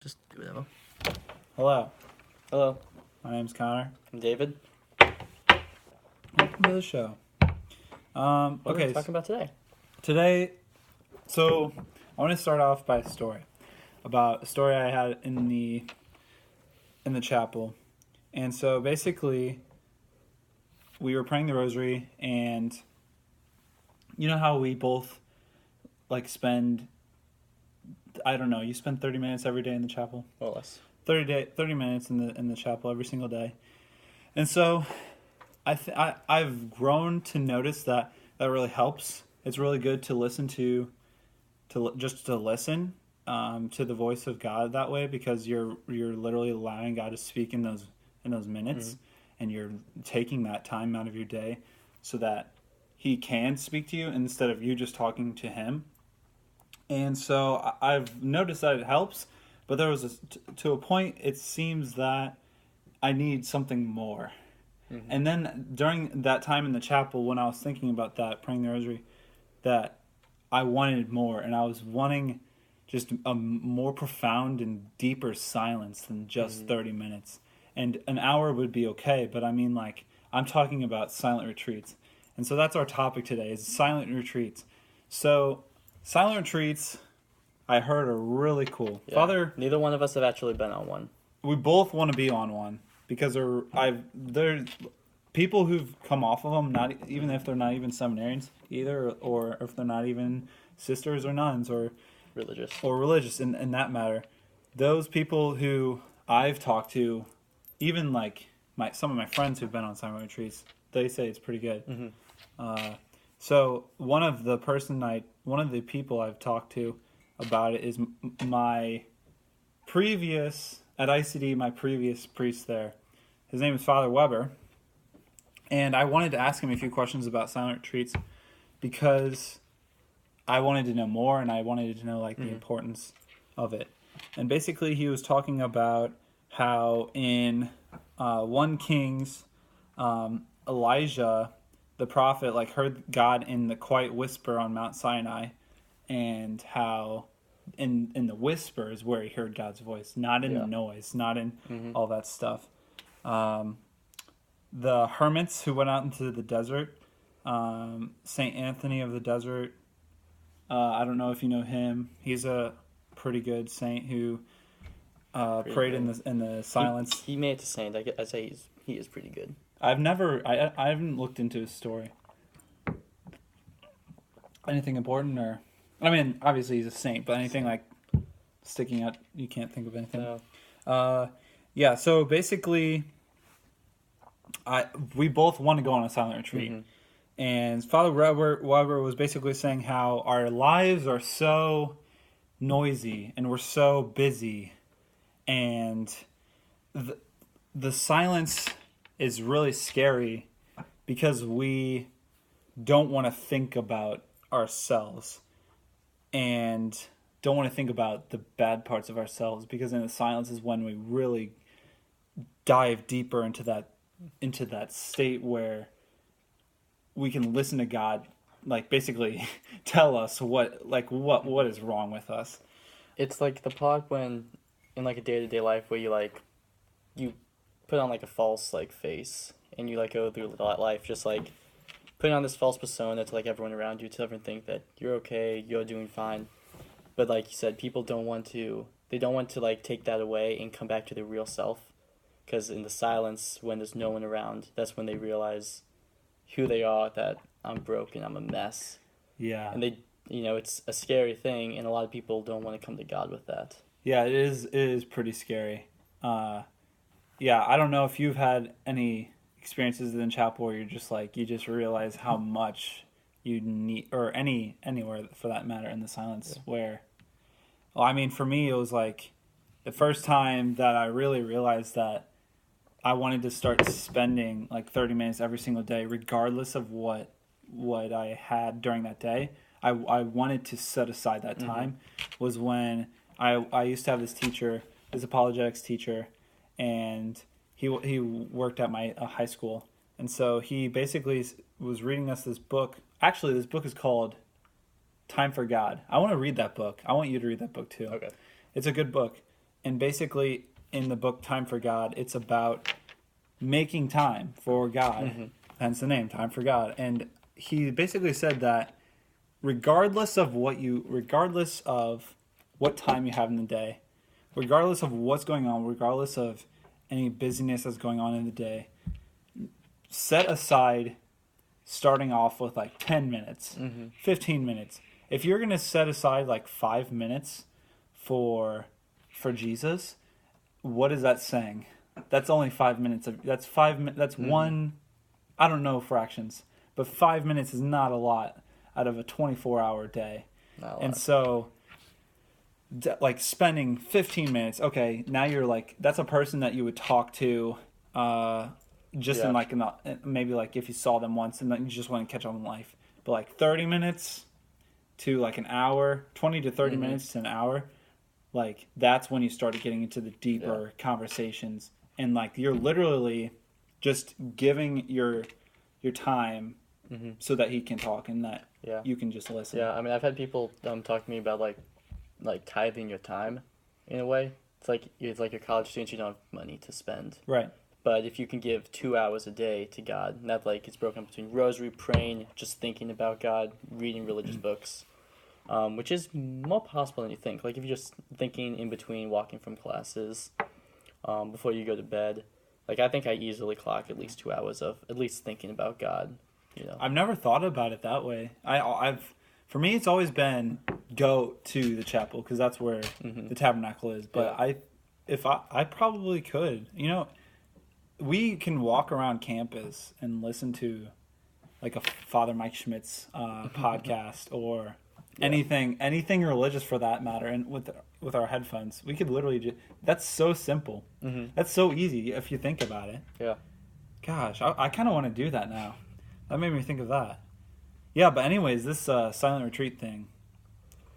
Just do whatever. Hello, Hello, my name's Connor. I'm David. Welcome to the show. What are Okay, we talking about today? today, so I want to start off by a story about a story I had in the chapel, and so basically, we were praying the rosary, and you know how we both spend. I don't know. You spend 30 minutes every day in the chapel. More or less. 30 minutes in the chapel every single day, and so I've grown to notice that really helps. It's really good to listen to listen to the voice of God that way, because you're literally allowing God to speak in those minutes, Mm-hmm. and you're taking that time out of your day so that He can speak to you instead of you just talking to Him. And so I've noticed that it helps, but there was to a point it seems that I need something more. Mm-hmm. And then during that time in the chapel, when I was thinking about that, praying the rosary, that I wanted more, and I was wanting just a more profound and deeper silence than just 30 minutes. And an hour would be okay, but I mean, I'm talking about silent retreats. And so that's our topic today, is silent retreats. So silent retreats, I heard, are really cool. Yeah. Father, Neither one of us have actually been on one. we both want to be on one, because there's people who've come off of them, not even if they're not even seminarians either, or if they're not even sisters or nuns or religious in that matter. Those people who I've talked to, even some of my friends who've been on silent retreats, they say it's pretty good. Mm-hmm. So one of the people I've talked to about it is my previous at ICD, my previous priest there. His name is Father Weber, and I wanted to ask him a few questions about silent retreats because I wanted to know more, and I wanted to know the importance of it. And basically, he was talking about how in 1 Kings, Elijah, the prophet, heard God in the quiet whisper on Mount Sinai, and how in the whisper is where he heard God's voice, not in the noise, not in all that stuff. The hermits who went out into the desert, Saint Anthony of the Desert, I don't know if you know him. He's a pretty good saint who prayed in the silence. He made it to saint. I say he is pretty good. I haven't looked into his story. Anything important, or I mean, obviously he's a saint, but anything sticking out, you can't think of anything. No. Yeah. So basically, we both want to go on a silent retreat. Mm-hmm. And Father Weber was basically saying how our lives are so noisy and we're so busy, and the silence is really scary because we don't want to think about ourselves and don't want to think about the bad parts of ourselves, because in the silence is when we really dive deeper into that state where we can listen to God, basically tell us what is wrong with us. It's like the part when in a day-to-day life where you put on a false face, and you go through life just putting on this false persona to everyone around you, to everyone think that you're okay, you're doing fine. But like you said, people don't want to take that away and come back to their real self, because in the silence, when there's no one around, that's when they realize who they are, that I'm broken, I'm a mess. Yeah. And it's a scary thing, and a lot of people don't want to come to God with that. Yeah, it is pretty scary. Yeah, I don't know if you've had any experiences in chapel where you're just you just realize how much you need, or anywhere for that matter, in the silence. Where, well, I mean, for me, it was the first time that I really realized that I wanted to start spending 30 minutes every single day, regardless of what I had during that day. I wanted to set aside that time. Was when I used to have this teacher, this apologetics teacher, and he worked at my high school. And so he basically was reading us this book. Actually, this book is called Time for God. I want to read that book. I want you to read that book too. Okay. It's a good book. And basically, in the book Time for God, it's about making time for God. Hence the name, Time for God. And he basically said that regardless of what time you have in the day, regardless of what's going on, regardless of any busyness that's going on in the day, set aside starting off with like 10 minutes, 15 minutes. If you're going to set aside like 5 minutes for Jesus, what is that saying? That's only 5 minutes that's one, I don't know fractions, but 5 minutes is not a lot out of a 24-hour day. Not a lot. And so like spending 15 minutes, okay, now you're like, that's a person that you would talk to just in like maybe like if you saw them once and then you just want to catch up on life. But like 30 minutes to like an hour, 20 to 30 minutes to an hour, like that's when you started getting into the deeper conversations. And like you're literally just giving your time so that he can talk and that you can just listen. Yeah, I mean, I've had people talk to me about like tithing your time in a way. It's like you're college students, you don't have money to spend. Right. But if you can give 2 hours a day to God, and that like it's broken up between rosary, praying, just thinking about God, reading religious books, which is more possible than you think. Like if you're just thinking in between walking from classes, before you go to bed, like I think I easily clock at least 2 hours of at least thinking about God. You know, I've never thought about it that way. For me, it's always been go to the chapel because that's where the tabernacle is. But I probably could. You know, we can walk around campus and listen to like a Father Mike Schmitz podcast or anything religious for that matter, and with our headphones, we could literally just. That's so simple. That's so easy if you think about it. Yeah. Gosh, I kind of want to do that now. That made me think of that. Yeah, but anyways, this silent retreat thing,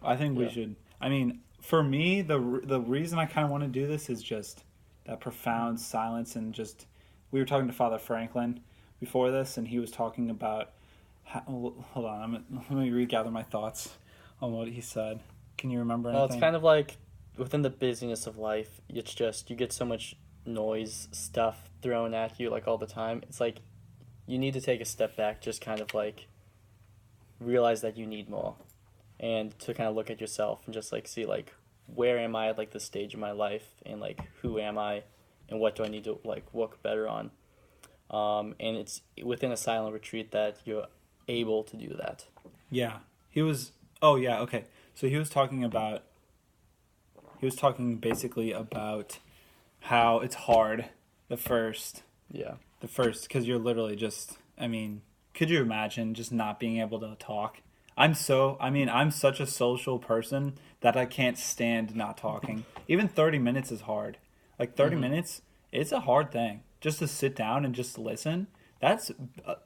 I think we should. I mean, for me, the reason I kind of want to do this is just that profound silence and just. We were talking to Father Franklin before this, and he was talking about. Hold on, let me regather my thoughts on what he said. Can you remember anything? Well, it's kind of like within the busyness of life, it's just you get so much noise stuff thrown at you like all the time. It's like you need to take a step back, just kind of like realize that you need more, and to kind of look at yourself and just like see like where am I at like this stage of my life, and like who am I, and what do I need to like work better on. And it's within a silent retreat that you're able to do that. Yeah, he was. Oh yeah, okay. So he was talking basically about how it's hard the first because you're literally just. I mean, could you imagine just not being able to talk? I'm such a social person that I can't stand not talking. Even 30 minutes is hard. Like 30 minutes, it's a hard thing. Just to sit down and just listen, that's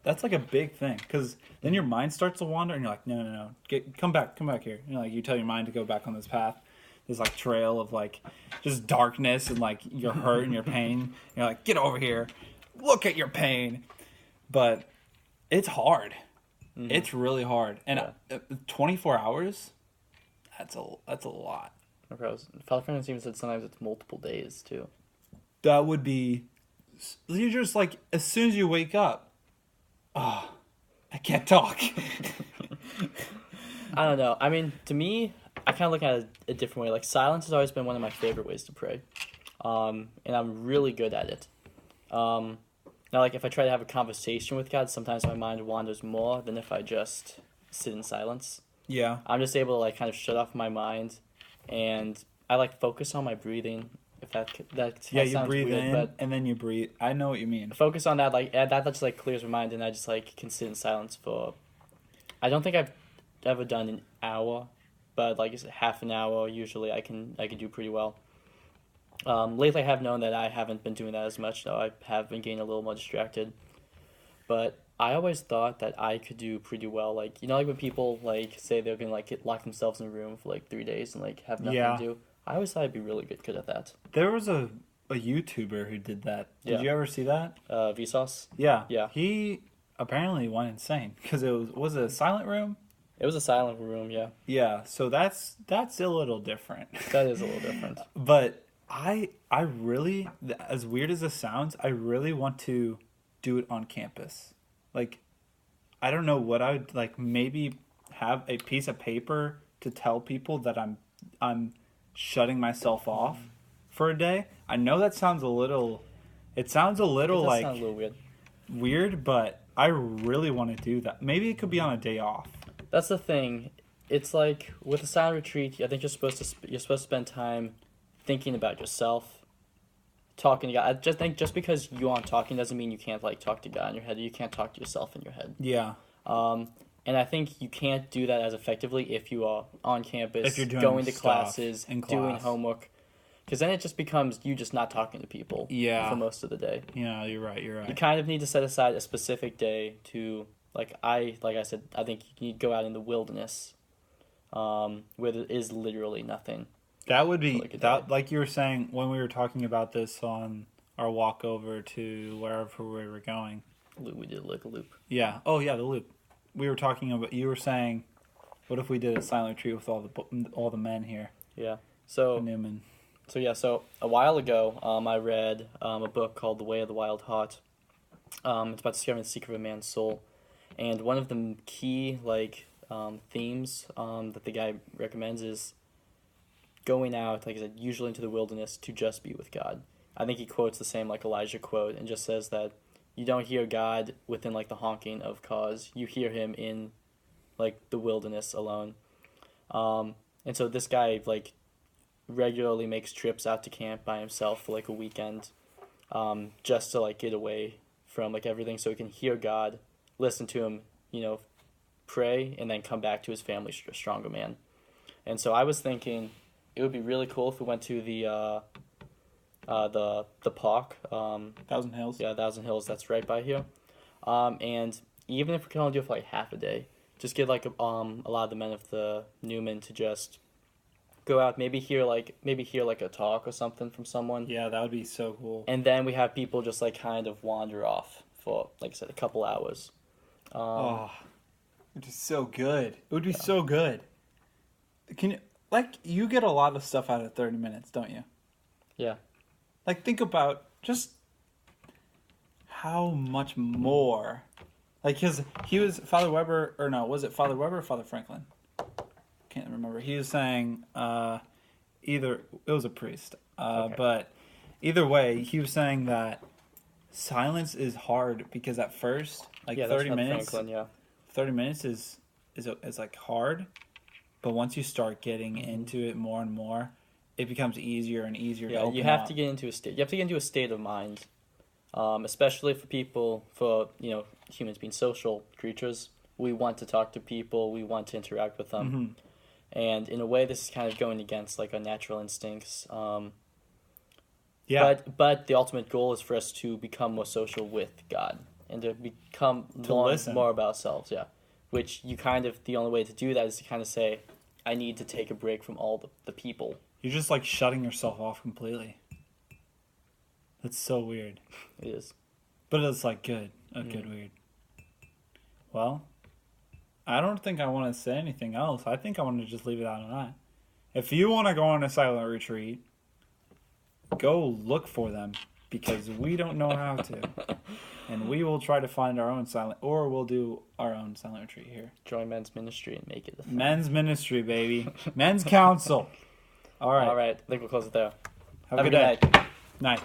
like a big thing. Because then your mind starts to wander and you're like, no. Come back here. You know, like you tell your mind to go back on this path. This like trail of like just darkness and like your hurt and your pain. You're like, get over here. Look at your pain. But it's hard. It's really hard. And 24 hours, that's a lot. Father Francis even said sometimes it's multiple days too. That would be. You're just like, as soon as you wake up, I can't talk. I don't know. I mean, to me, I kind of look at it a different way. Like, silence has always been one of my favorite ways to pray. And I'm really good at it. Now, like, if I try to have a conversation with God, sometimes my mind wanders more than if I just sit in silence. Yeah. I'm just able to, like, kind of shut off my mind, and I, like, focus on my breathing. If that you breathe weird, in but and then you breathe. I know what you mean. Focus on that, like that just like clears my mind, and I just like can sit in silence for. I don't think I've ever done an hour, but like half an hour usually I can do pretty well. Lately I have known that I haven't been doing that as much, though. I have been getting a little more distracted, but I always thought that I could do pretty well. Like, you know, like when people like say they're gonna like lock themselves in a room for like 3 days and like have nothing to do. I always thought I'd be really good at that. There was a YouTuber who did that. Did you ever see that? Vsauce? Yeah. Yeah. He apparently went insane because was it a silent room? It was a silent room, yeah. Yeah, so that's a little different. That is a little different. But I really, as weird as this sounds, I really want to do it on campus. Like, I don't know what I would like. Maybe have a piece of paper to tell people that I'm shutting myself off for a day. I know that sounds a little. It sounds a little It does like sound a little weird. weird, but I really want to do that. Maybe it could be on a day off. That's the thing. It's like with a silent retreat, I think you're supposed to you're supposed to spend time thinking about yourself, talking to God. I just think just because you aren't talking doesn't mean you can't like talk to God in your head. You can't talk to yourself in your head. Yeah. And I think you can't do that as effectively if you are on campus, If you're doing going to stuff classes, in doing class. homework, because then it just becomes you just not talking to people. Yeah. For most of the day. Yeah, you're right. You're You right. kind of need to set aside a specific day to like I said, I think you need to go out in the wilderness, where there is literally nothing. That would be like a that. day. Like you were saying when we were talking about this on our walk over to wherever we were going. We did like a loop. Yeah. Oh yeah, the loop. We were talking about. You were saying, what if we did a silent retreat with all the men here? Yeah. The So Newman. so a while ago, I read a book called The Way of the Wild Heart. It's about discovering the secret of a man's soul, and one of the key themes that the guy recommends is going out, like I said, usually into the wilderness to just be with God. I think he quotes the same like Elijah quote and just says that you don't hear God within like the honking of cars. You hear him in like the wilderness alone. And so this guy like regularly makes trips out to camp by himself for like a weekend, just to like get away from like everything so he can hear God, listen to him, pray, and then come back to his family a stronger man. And so I was thinking it would be really cool if we went to the park. Thousand Hills. Yeah, Thousand Hills. That's right by here. And even if we can only do it for like half a day, just get like a lot of the men of the Newman to just go out, maybe hear like a talk or something from someone, Yeah, that would be so cool. and then we have people just like kind of wander off for like I said a couple hours. Oh, it is so good. It would be so good. Can you get a lot of stuff out of 30 minutes, don't you? Yeah. Like think about just how much more. Like he was Father Weber, or no, was it Father Weber or Father Franklin? Can't remember. He was saying either it was a priest, Okay. but either way, he was saying that silence is hard because at first, like Yeah, that's 30 Father minutes, Franklin, yeah. 30 minutes is like hard, but once you start getting into it more and more, it becomes easier and easier to Yeah, open you have up. to get into a state. You have to get into a state of mind, especially for people, humans being social creatures. We want to talk to people. We want to interact with them, Mhm. and in a way, this is kind of going against like our natural instincts. Yeah, But the ultimate goal is for us to become more social with God and to become To learn listen. more about ourselves. Yeah, which you kind of the only way to do that is to kind of say, I need to take a break from all the people. you're just like shutting yourself off completely. That's so weird. It is. But it's like good. Good weird. Well, I don't think I want to say anything else. I think I want to just leave it out on that. If you want to go on a silent retreat, go look for them because we don't know how to. And we will try to find our own silent, or we'll do our own silent retreat here. Join men's ministry and make it a thing. Men's ministry, baby. Men's council. All right. All right. I think we'll close it there. Have a good day. night. Night.